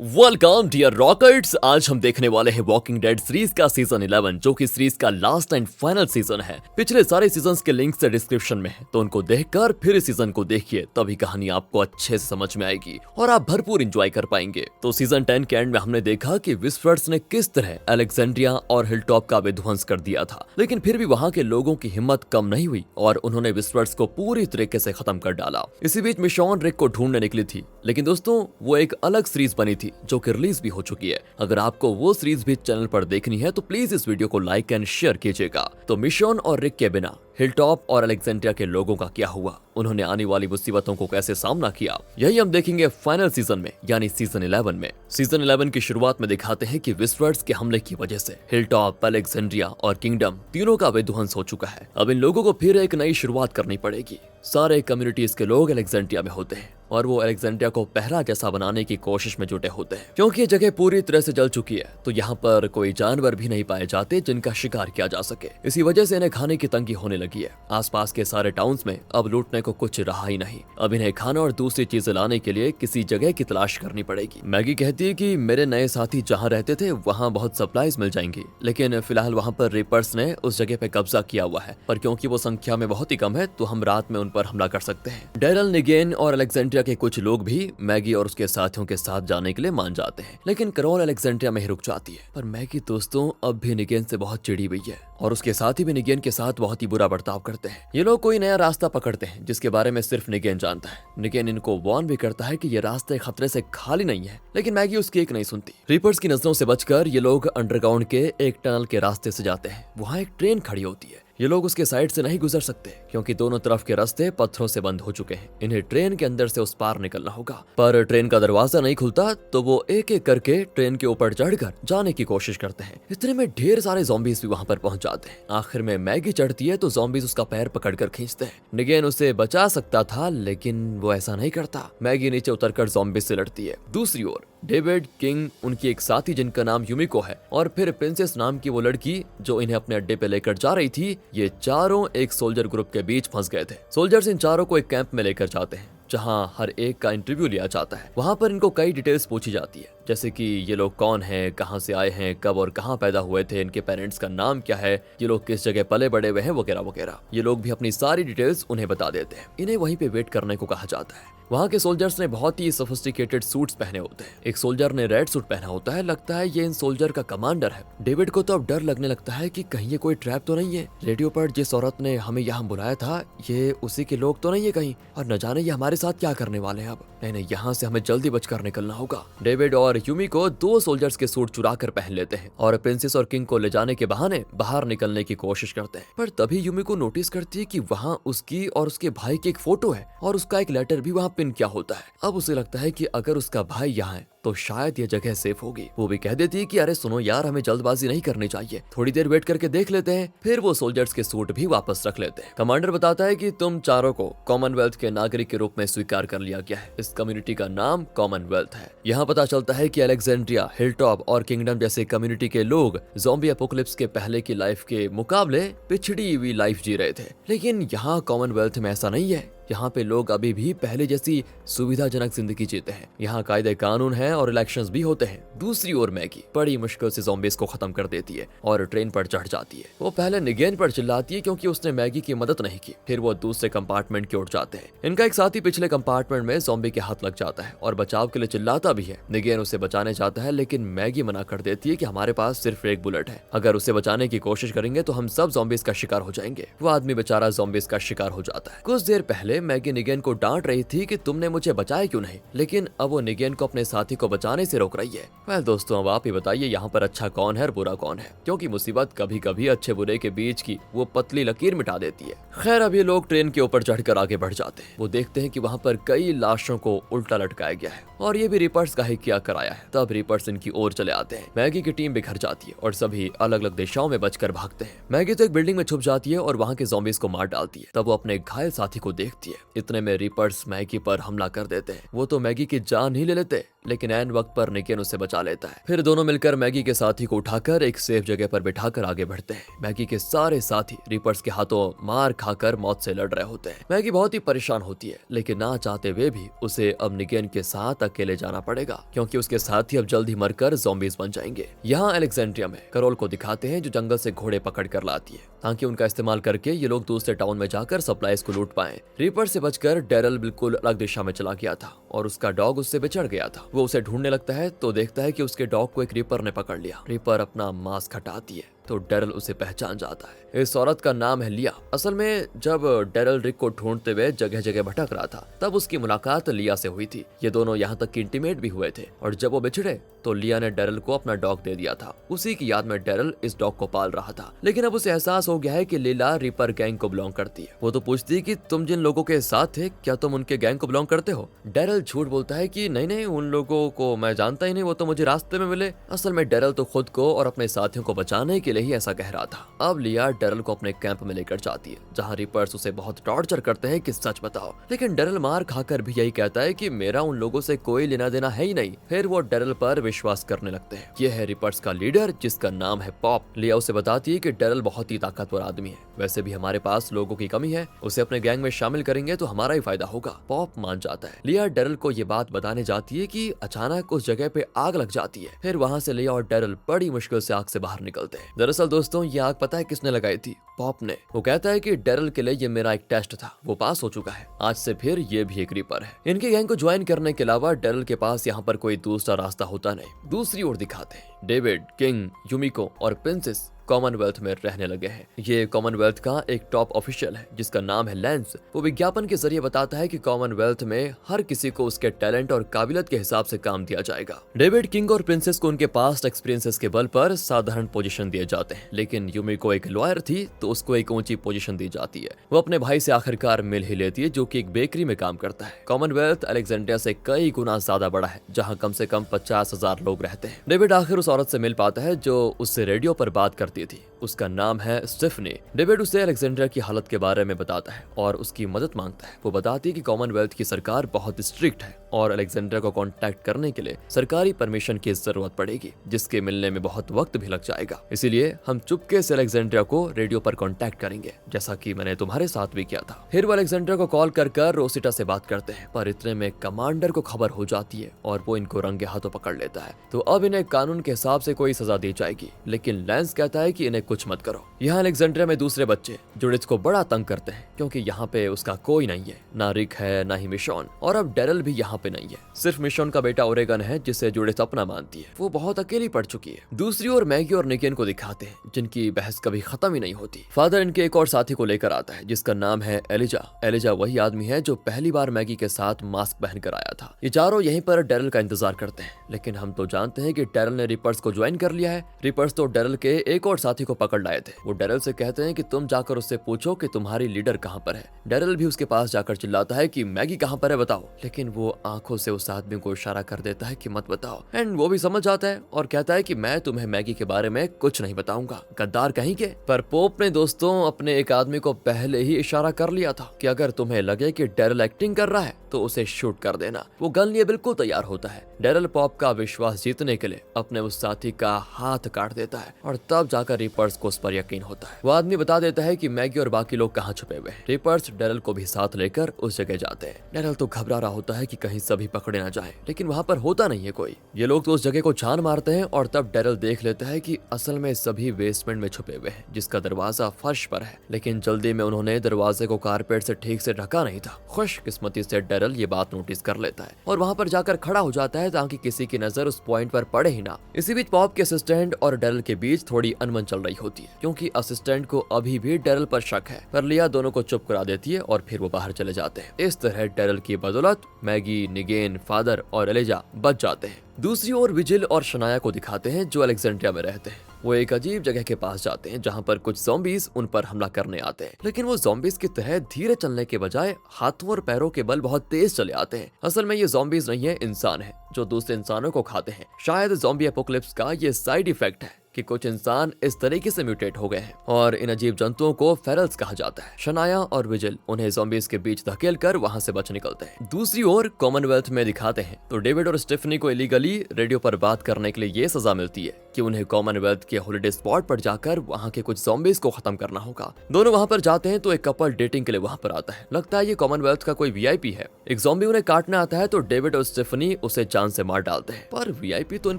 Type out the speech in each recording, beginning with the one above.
Welcome dear rockets. आज हम देखने वाले हैं वॉकिंग डेड सीरीज का सीजन 11, जो कि सीरीज का लास्ट एंड फाइनल सीजन है। पिछले सारे सीजन्स के लिंक्स डिस्क्रिप्शन में है, तो उनको देखकर फिर इस सीजन को देखिए, तभी कहानी आपको अच्छे से समझ में आएगी और आप भरपूर एंजॉय कर पाएंगे। तो सीजन 10 के एंड में हमने देखा कि विस्पर्स ने किस तरह अलेक्जेंड्रिया और हिलटॉप का विध्वंस कर दिया था, लेकिन फिर भी वहाँ के लोगों की हिम्मत कम नहीं हुई और उन्होंने विस्पर्स को पूरी तरीके से खत्म कर डाला। इसी बीच मिशॉन रिक को ढूंढने निकली थी, लेकिन दोस्तों वो एक अलग सीरीज बनी थी जो कि रिलीज भी हो चुकी है। अगर आपको वो सीरीज भी चैनल पर देखनी है तो प्लीज इस वीडियो को लाइक एंड शेयर कीजिएगा। तो मिशॉन और रिक के बिना हिलटॉप और अलेक्जेंड्रिया के लोगों का क्या हुआ, उन्होंने आने वाली मुसीबतों को कैसे सामना किया, यही हम देखेंगे फाइनल सीजन में, यानी सीजन 11 में। सीजन 11 की शुरुआत में दिखाते हैं कि विस्पर्स के हमले की वजह से हिलटॉप, अलेक्जेंड्रिया और किंगडम तीनों का विध्वंस हो चुका है। अब इन लोगों को फिर एक नई शुरुआत करनी पड़ेगी। सारे कम्युनिटीज के लोग अलेक्जेंड्रिया में होते हैं और वो अलेक्जेंड्रिया को पहला जैसा बनाने की कोशिश में जुटे होते हैं। क्योंकि ये जगह पूरी तरह से जल चुकी है, तो यहाँ पर कोई जानवर भी नहीं पाए जाते जिनका शिकार किया जा सके। इसी वजह से इन्हें खाने की तंगी होने लगी है। आसपास के सारे टाउन्स में अब लूटने को कुछ रहा ही नहीं। अब इन्हें खाना और दूसरी चीजें लाने के लिए किसी जगह की तलाश करनी पड़ेगी। मैगी कहती है कि मेरे नए साथी जहाँ रहते थे वहाँ बहुत सप्लाईज मिल जाएंगी, लेकिन फिलहाल वहाँ पर रिपर्स ने उस जगह पे कब्जा किया हुआ है, पर क्योंकि वो संख्या में बहुत ही कम है तो हम रात में उन पर हमला कर सकते हैं। डेरल, निगेन और अलेक्जेंड्रिया के कुछ लोग भी मैगी और उसके साथियों के साथ जाने के लिए मान जाते हैं, लेकिन कैरोल अलेक्जेंड्रिया में ही रुक जाती है। पर मैगी दोस्तों अब भी निगेन से बहुत चिढ़ी हुई है और उसके साथी भी निगेन के साथ बहुत ही बुरा बर्ताव करते हैं। ये लोग कोई नया रास्ता पकड़ते हैं जिसके बारे में सिर्फ निगेन जानता है। निगेन इनको वार्न भी करता है कि ये रास्ते खतरे से खाली नहीं है, लेकिन मैगी उसकी एक नहीं सुनती। रीपर्स की नजरों से बचकर ये लोग अंडरग्राउंड के एक टनल के रास्ते से जाते हैं। वहाँ एक ट्रेन खड़ी होती है। ये लोग उसके साइड से नहीं गुजर सकते क्योंकि दोनों तरफ के रास्ते पत्थरों से बंद हो चुके हैं। इन्हें ट्रेन के अंदर से उस पार निकलना होगा, पर ट्रेन का दरवाजा नहीं खुलता, तो वो एक एक करके ट्रेन के ऊपर चढ़कर जाने की कोशिश करते हैं। इतने में ढेर सारे ज़ॉम्बीज भी वहाँ पर पहुंच जाते हैं। आखिर में मैगी चढ़ती है तो ज़ॉम्बीज उसका पैर पकड़कर खींचते हैं। निगेन उसे बचा सकता था, लेकिन वो ऐसा नहीं करता। मैगी नीचे उतरकर ज़ॉम्बीज से लड़ती है। दूसरी ओर डेविड, किंग, उनकी एक साथी जिनका नाम यूमिको है, और फिर प्रिंसेस नाम की वो लड़की जो इन्हें अपने अड्डे पे लेकर जा रही थी, ये चारों एक सोल्जर ग्रुप के बीच फंस गए थे। सोल्जर्स इन चारों को एक कैंप में लेकर जाते हैं जहां हर एक का इंटरव्यू लिया जाता है। वहां पर इनको कई डिटेल्स पूछी जाती है, जैसे कि ये लोग कौन हैं, कहां से आए हैं, कब और कहां पैदा हुए थे, इनके पेरेंट्स का नाम क्या है, ये लोग किस जगह पले बड़े हुए हैं, वगैरह वगैरह। ये लोग भी अपनी सारी डिटेल्स उन्हें बता देते हैं। इन्हें वहीं पे वेट करने को कहा जाता है। वहाँ के सोल्जर्स ने बहुत ही सोफिस्टिकेटेड सूट्स पहने होते हैं। एक सोल्जर ने रेड सूट पहना होता है, लगता है ये इन सोल्जर का कमांडर है। डेविड को तो अब डर लगने लगता है कि कहीं ये कोई ट्रैप तो नहीं है। रेडियो पर जिस औरत ने हमें यहाँ बुलाया था ये उसी के लोग तो नहीं है कहीं, और न जाने ये हमारे साथ क्या करने वाले हैं। अब नहीं, यहाँ से हमें जल्दी बचकर निकलना होगा। डेविड और यूमी को दो सोल्जर्स के सूट चुरा कर पहन लेते हैं और प्रिंसेस और किंग को ले जाने के बहाने बाहर निकलने की कोशिश करते हैं। पर तभी यूमी को नोटिस करती है कि वहाँ उसकी और उसके भाई की एक फोटो है और उसका एक लेटर भी वहाँ पिन किया होता है। अब उसे लगता है कि अगर उसका भाई यहाँ है तो शायद ये जगह सेफ होगी। वो भी कह देती है कि अरे सुनो यार, हमें जल्दबाजी नहीं करनी चाहिए, थोड़ी देर वेट करके देख लेते हैं। फिर वो सोल्जर्स के सूट भी वापस रख लेते हैं। कमांडर बताता है कि तुम चारों को कॉमनवेल्थ के नागरिक के रूप में स्वीकार कर लिया गया है। इस कम्युनिटी का नाम कॉमनवेल्थ है। यहाँ पता चलता है कि अलेक्जेंड्रिया, हिलटॉप और किंगडम जैसे कम्युनिटी के लोग ज़ॉम्बी एपोकलिप्स के पहले की लाइफ के मुकाबले पिछड़ी हुई लाइफ जी रहे थे, लेकिन यहाँ कॉमनवेल्थ में ऐसा नहीं है। यहाँ पे लोग अभी भी पहले जैसी सुविधाजनक जिंदगी जीते हैं। यहाँ कायदे कानून है और इलेक्शंस भी होते हैं। दूसरी ओर मैगी बड़ी मुश्किल से ज़ॉम्बीज को खत्म कर देती है और ट्रेन पर चढ़ जाती है। वो पहले निगेन पर चिल्लाती है क्योंकि उसने मैगी की मदद नहीं की। फिर वो दूसरे कंपार्टमेंट की ओर जाते हैं। इनका एक साथी पिछले कंपार्टमेंट में ज़ॉम्बी के हाथ लग जाता है और बचाव के लिए चिल्लाता भी है। निगेन उसे बचाने चाहता है, लेकिन मैगी मना कर देती है कि हमारे पास सिर्फ एक बुलेट है, अगर उसे बचाने की कोशिश करेंगे तो हम सब ज़ॉम्बीज का शिकार हो जाएंगे। वो आदमी बेचारा ज़ॉम्बीज का शिकार हो जाता है। कुछ देर पहले मैगी निगेन को डांट रही थी कि तुमने मुझे बचाया क्यों नहीं, लेकिन अब वो निगेन को अपने साथी को बचाने से रोक रही है। वेल दोस्तों, अब आप ही बताइए यहाँ पर अच्छा कौन है और बुरा कौन है, क्योंकि मुसीबत कभी कभी अच्छे बुरे के बीच की वो पतली लकीर मिटा देती है। खैर, अब ये लोग ट्रेन के ऊपर चढ़कर आगे बढ़ जाते हैं। वो देखते हैं कि वहाँ पर कई लाशों को उल्टा लटकाया गया है और ये भी रिपर्स का ही किया कराया है। तब रिपर्स इनकी ओर चले आते हैं। मैगी की टीम बिखर जाती है और सभी अलग अलग दिशाओं में बचकर भागते हैं। मैगी तो एक बिल्डिंग में छुप जाती है और वहाँ के ज़ॉम्बीज को मार डालती है। तब वो अपने घायल साथी को देखती है। होती है। इतने में रीपर्स मैगी पर हमला कर देते हैं। वो तो मैगी की जान ही ले लेते, लेकिन ऐन वक्त पर निकेन उसे बचा लेता है। फिर दोनों मिलकर मैगी के साथी को उठाकर एक सेफ जगह पर बिठाकर आगे बढ़ते हैं। मैगी के सारे साथी रीपर्स के हाथों मार खाकर मौत से लड़ रहे होते हैं। मैगी बहुत ही परेशान होती है, लेकिन ना चाहते हुए भी उसे अब निकेन के साथ अकेले जाना पड़ेगा, क्योंकि उसके साथी अब जल्द ही मरकर ज़ॉम्बीज बन जाएंगे। यहाँ अलेक्जेंड्रिया में कैरोल को दिखाते हैं, जो जंगल से घोड़े पकड़ कर लाती है, ताकि उनका इस्तेमाल करके ये लोग दूसरे टाउन में जाकर सप्लाईज को लूट पाए। रीपर से बचकर डैरल बिल्कुल अलग दिशा में चला गया था और उसका डॉग उससे बिछड़ गया था। वो उसे ढूंढने लगता है तो देखता है कि उसके डॉग को एक रीपर ने पकड़ लिया। रीपर अपना मास्क हटाती है तो डैरल उसे पहचान जाता है। इस औरत का नाम है लिया। असल में जब डैरल रिक को ढूंढते हुए जगह जगह भटक रहा था, तब उसकी मुलाकात लिया से हुई थी। ये दोनों यहाँ तक कि इंटीमेट भी हुए थे, और जब वो बिछड़े तो लिया ने डैरल को अपना डॉग दे दिया था। उसी की याद में डैरल इस डॉग को पाल रहा था, लेकिन अब उसे एहसास हो गया है कि लीला रीपर गैंग को बिलोंग करती है। वो तो पूछती है कि तुम जिन लोगों के साथ थे, क्या तुम उनके गैंग को बिलोंग करते हो? डैरल झूठ बोलता है कि नहीं नहीं, उन लोगों को मैं जानता ही नहीं, वो तो मुझे रास्ते में मिले। असल में डैरल तो खुद को और अपने साथियों को बचाने के लिए ही ऐसा कह रहा था। अब लिया डैरल को अपने कैंप में लेकर जाती है, जहाँ रीपर्स उसे बहुत टॉर्चर करते हैं कि सच बताओ, लेकिन डैरल मार खाकर भी यही कहता है कि मेरा उन लोगों से कोई लेना देना है ही नहीं। फिर वो डैरल पर विश्वास करने लगते हैं। ये है रीपर्स का लीडर, जिसका नाम है पॉप। लिया उसे बताती है कि डैरल बहुत ही ताकतवर आदमी है, वैसे भी हमारे पास लोगों की कमी है, उसे अपने गैंग में शामिल करेंगे तो हमारा ही फायदा होगा। पॉप मान जाता है। लिया डैरल को ये बात बताने जाती है कि अचानक उस जगह पे आग लग जाती है। फिर वहाँ से लिया और डैरल बड़ी मुश्किल से आग से बाहर निकलते हैं। दरअसल दोस्तों, ये आग पता है किसने लगाई थी? पॉप ने। वो कहता है कि डैरल के लिए ये मेरा एक टेस्ट था, वो पास हो चुका है, आज से फिर ये भी एक रीपर है। इनके गैंग को ज्वाइन करने के अलावा डैरल के पास यहाँ पर कोई दूसरा रास्ता होता नहीं। दूसरी ओर दिखाते हैं डेविड, किंग, यूमिको और प्रिंसेस कॉमनवेल्थ में रहने लगे हैं। ये कॉमनवेल्थ का एक टॉप ऑफिशियल है, जिसका नाम है लैंस। वो विज्ञापन के जरिए बताता है कि कॉमनवेल्थ में हर किसी को उसके टैलेंट और काबिलियत के हिसाब से काम दिया जाएगा। डेविड, किंग और प्रिंसेस को उनके पास्ट एक्सपीरियंसेस के बल पर साधारण पोजीशन दिए जाते हैं, लेकिन यूमिको एक लॉयर थी तो उसको एक ऊंची पोजीशन दी जाती है। वो अपने भाई से आखिरकार मिल ही लेती है, जो कि एक बेकरी में काम करता है। कॉमनवेल्थ अलेक्जेंड्रिया से कई गुना ज्यादा बड़ा है, जहाँ कम से कम 50,000 लोग रहते हैं। डेविड आखिर उस औरत से मिल पाता है जो उससे रेडियो पर बात करती थी। उसका नाम है स्टेफनी। डेविड उसे अलेक्जेंड्रिया की हालत के बारे में बताता है और उसकी मदद मांगता है। वो बताती है कि कॉमनवेल्थ की सरकार बहुत स्ट्रिक्ट है और अलेक्जेंड्रिया को कांटेक्ट करने के लिए सरकारी परमिशन की जरूरत पड़ेगी, जिसके मिलने में बहुत वक्त भी लग जाएगा। इसीलिए हम चुपके से अलेक्जेंड्रिया को रेडियो पर कांटेक्ट करेंगे, जैसा कि मैंने तुम्हारे साथ भी किया था। फिर वो अलेक्जेंड्रिया को कॉल कर रोसिटा से बात करते हैं, पर इतने में कमांडर को खबर हो जाती है और वो इनको रंगे हाथों पकड़ लेता है। तो अब इन्हें कानून के हिसाब से कोई सजा दी जाएगी, लेकिन लैंस कहता है कि इन्हें कुछ मत करो। यहाँ अलेक्जेंड्रिया में दूसरे बच्चे जुडिथ को बड़ा तंग करते हैं, क्योंकि यहाँ पे उसका कोई नहीं है, ना रिक है ना ही मिशॉन, और अब डैरल भी यहाँ पे नहीं है। सिर्फ मिशॉन का बेटा ओरेगन है, जिसे जुडिथ अपना मानती है। वो बहुत अकेली पड़ चुकी है। दूसरी ओर मैगी और निकेन को दिखाते हैं, जिनकी बहस कभी खत्म ही नहीं होती। फादर इनके एक और साथी को लेकर आता है, जिसका नाम है एलिजा। एलिजा वही आदमी है जो पहली बार मैगी के साथ मास्क पहन कर आया था। ये चारों यहीं पर डैरल का इंतजार करते हैं, लेकिन हम तो जानते हैं कि डैरल ने रिपर्स को ज्वाइन कर लिया है। रिपर्स तो डैरल के एक और साथी को पकड़ लाए थे। वो डैरल से कहते हैं कि तुम जाकर उससे पूछो कि तुम्हारी लीडर कहाँ पर है। डैरल भी उसके पास जाकर चिल्लाता है कि मैगी कहाँ पर है बताओ, लेकिन वो आंखों से उस आदमी को इशारा कर देता है कि मत बताओ। एंड वो भी समझ जाता है और कहता है कि मैं तुम्हें मैगी के बारे में कुछ नहीं बताऊंगा, गद्दार कहीं के। पर पोप ने दोस्तों अपने एक आदमी को पहले ही इशारा कर लिया था कि अगर तुम्हें लगे कि डैरल एक्टिंग कर रहा है तो उसे शूट कर देना। वो गन लिए बिल्कुल तैयार होता है। डैरल पॉप का विश्वास जीतने के लिए अपने उस साथी का हाथ काट देता है और तब जाकर रिपर्स को उस पर यकीन होता है। वो आदमी बता देता है कि मैगी और बाकी लोग कहाँ छुपे हुए हैं। रिपर्स डैरल को भी साथ लेकर उस जगह जाते हैं। डैरल तो घबरा रहा होता है कि कहीं सभी पकड़े ना जाएं, लेकिन वहाँ पर होता नहीं है कोई। ये लोग तो उस जगह को छान मारते हैं और तब डैरल देख लेता है कि असल में सभी बेसमेंट में छुपे हुए हैं, जिसका दरवाजा फर्श पर है, लेकिन जल्दी में उन्होंने दरवाजे को कारपेट से ठीक से ढका नहीं था। खुशकिस्मती से डैरल ये बात नोटिस कर लेता है और वहाँ पर जाकर खड़ा हो जाता है ताकि किसी की नजर उस पॉइंट पर पड़े ही ना। इसी बीच पॉप के असिस्टेंट और डैरल के बीच थोड़ी अनबन चल रही होती है, क्योंकि असिस्टेंट को अभी भी डैरल पर शक है, पर लिया दोनों को चुप करा देती है और फिर वो बाहर चले जाते हैं। इस तरह डैरल की बदौलत मैगी, निगेन, फादर और एलिजा बच जाते हैं। दूसरी ओर विजिल और शनाया को दिखाते हैं, जो अलेक्जेंड्रिया में रहते हैं। वो एक अजीब जगह के पास जाते हैं, जहाँ पर कुछ ज़ॉम्बीज उन पर हमला करने आते हैं, लेकिन वो ज़ॉम्बीज की तरह धीरे चलने के बजाय हाथों और पैरों के बल बहुत तेज चले आते हैं। असल में ये ज़ॉम्बीज नहीं है, इंसान है जो दूसरे इंसानों को खाते हैं। शायद ज़ॉम्बी एपोकलिप्स का ये साइड इफेक्ट है। कि कुछ इंसान इस तरीके से म्यूटेट हो गए हैं और इन अजीब जंतुओं को फेरल्स कहा जाता है। शनाया और विजिल उन्हें ज़ॉम्बीज के बीच धकेल कर वहां से बच निकलते हैं। दूसरी ओर कॉमनवेल्थ में दिखाते हैं तो डेविड और स्टेफनी को इलीगली रेडियो पर बात करने के लिए ये सजा मिलती है कि उन्हें कॉमनवेल्थ के हॉलिडे स्पॉट पर जाकर वहां के कुछ ज़ॉम्बीज को खत्म करना होगा। दोनों वहां पर जाते हैं तो एक कपल डेटिंग के लिए वहां पर आता है। लगता है ये कॉमनवेल्थ का कोई वीआईपी है। एक ज़ॉम्बी उन्हें काटने आता है तो डेविड और स्टेफनी उसे जान से मार डालते हैं, पर वीआईपी तो उन